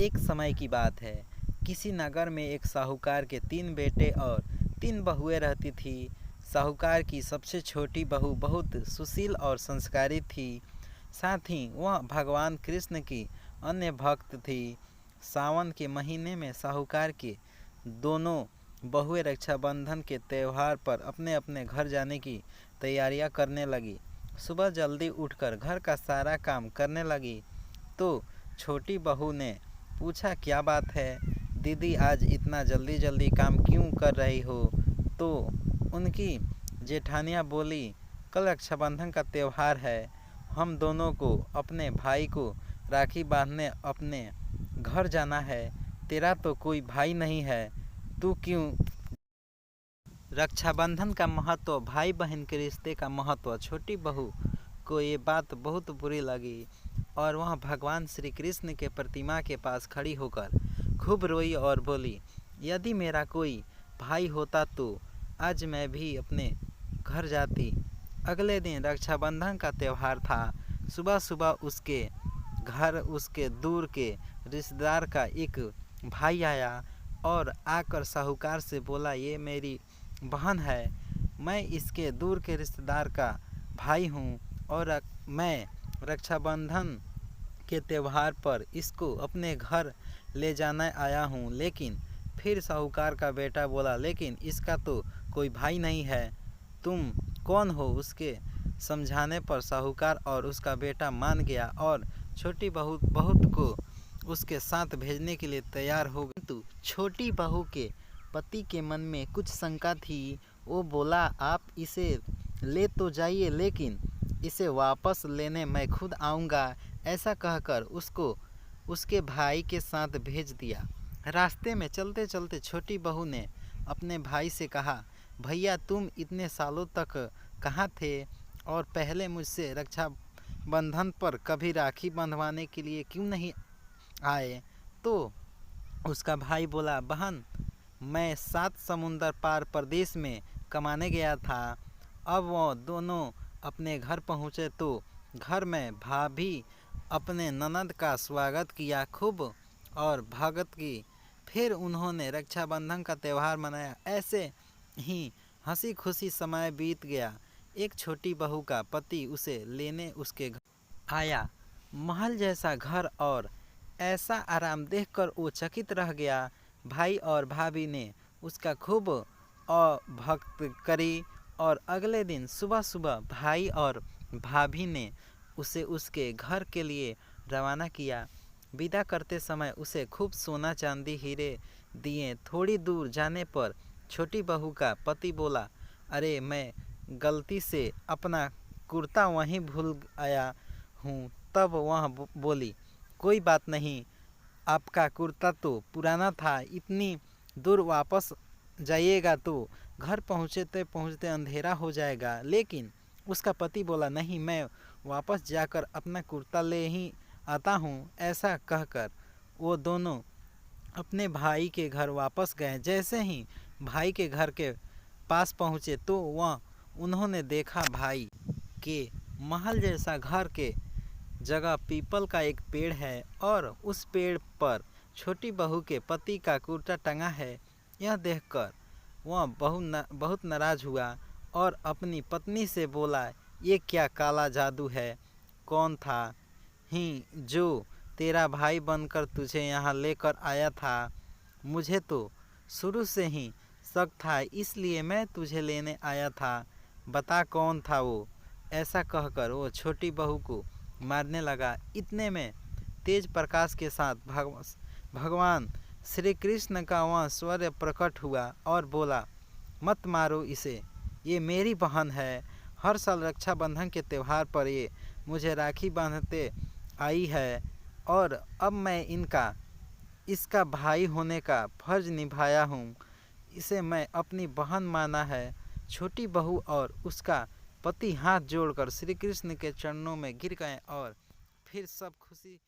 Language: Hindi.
एक समय की बात है। किसी नगर में एक साहूकार के 3 बेटे और 3 बहुएं रहती थी। साहूकार की सबसे छोटी बहू बहुत सुशील और संस्कारी थी। साथ ही वह भगवान कृष्ण की अन्य भक्त थी। सावन के महीने में साहूकार के दोनों बहुएं रक्षाबंधन के त्यौहार पर अपने अपने घर जाने की तैयारियां करने लगी। सुबह जल्दी उठकर घर का सारा काम करने लगी तो छोटी बहू ने पूछा, क्या बात है दीदी, आज इतना जल्दी जल्दी काम क्यों कर रही हो? तो उनकी जेठानियाँ बोली, कल रक्षाबंधन का त्यौहार है, हम दोनों को अपने भाई को राखी बांधने अपने घर जाना है। तेरा तो कोई भाई नहीं है, तू क्यों? रक्षाबंधन का महत्व, भाई बहन के रिश्ते का महत्व। छोटी बहू को ये बात बहुत बुरी लगी और वह भगवान श्री कृष्ण के प्रतिमा के पास खड़ी होकर खूब रोई और बोली, यदि मेरा कोई भाई होता तो आज मैं भी अपने घर जाती। अगले दिन रक्षाबंधन का त्यौहार था। सुबह सुबह उसके घर उसके दूर के रिश्तेदार का एक भाई आया और आकर साहूकार से बोला, ये मेरी बहन है, मैं इसके दूर के रिश्तेदार का भाई हूँ और मैं रक्षाबंधन के त्यौहार पर इसको अपने घर ले जाना आया हूँ। लेकिन फिर साहूकार का बेटा बोला, लेकिन इसका तो कोई भाई नहीं है, तुम कौन हो? उसके समझाने पर साहूकार और उसका बेटा मान गया और छोटी बहू को उसके साथ भेजने के लिए तैयार हो गई। तो छोटी बहू के पति के मन में कुछ शंका थी। वो बोला, आप इसे ले तो जाइए, लेकिन इसे वापस लेने मैं खुद आऊँगा। ऐसा कहकर उसको उसके भाई के साथ भेज दिया। रास्ते में चलते चलते छोटी बहू ने अपने भाई से कहा, भैया तुम इतने सालों तक कहाँ थे और पहले मुझसे रक्षाबंधन पर कभी राखी बंधवाने के लिए क्यों नहीं आए? तो उसका भाई बोला, बहन मैं 7 समुंदर पार प्रदेश में कमाने गया था। अब वो दोनों अपने घर पहुँचे तो घर में भाभी अपने ननद का स्वागत किया खूब और भगत की। फिर उन्होंने रक्षाबंधन का त्यौहार मनाया। ऐसे ही हंसी खुशी समय बीत गया। एक छोटी बहू का पति उसे लेने उसके घर आया। महल जैसा घर और ऐसा आराम देखकर वो चकित रह गया। भाई और भाभी ने उसका खूब भक्त करी और अगले दिन सुबह सुबह भाई और भाभी ने उसे उसके घर के लिए रवाना किया। विदा करते समय उसे खूब सोना चांदी हीरे दिए। थोड़ी दूर जाने पर छोटी बहू का पति बोला, अरे मैं गलती से अपना कुर्ता वहीं भूल आया हूँ। तब वह बोली, कोई बात नहीं, आपका कुर्ता तो पुराना था, इतनी दूर वापस जाइएगा तो घर पहुँचते अंधेरा हो जाएगा। लेकिन उसका पति बोला, नहीं, मैं वापस जाकर अपना कुर्ता ले ही आता हूँ। ऐसा कहकर वो दोनों अपने भाई के घर वापस गए। जैसे ही भाई के घर के पास पहुँचे तो उन्होंने देखा भाई के महल जैसा घर के जगह पीपल का एक पेड़ है और उस पेड़ पर छोटी बहू के पति का कुर्ता टंगा है। यह देखकर वह बहुत नाराज़ हुआ और अपनी पत्नी से बोला, ये क्या काला जादू है? कौन था ही जो तेरा भाई बनकर तुझे यहाँ लेकर आया था? मुझे तो शुरू से ही शक था, इसलिए मैं तुझे लेने आया था। बता कौन था वो? ऐसा कहकर वो छोटी बहू को मारने लगा। इतने में तेज प्रकाश के साथ भगवान श्री कृष्ण का वह सूर्य प्रकट हुआ और बोला, मत मारो इसे, ये मेरी बहन है। हर साल रक्षाबंधन के त्यौहार पर ये मुझे राखी बांधते आई है और अब मैं इसका भाई होने का फर्ज निभाया हूँ। इसे मैं अपनी बहन माना है। छोटी बहू और उसका पति हाथ जोड़कर श्री कृष्ण के चरणों में गिर गए और फिर सब खुशी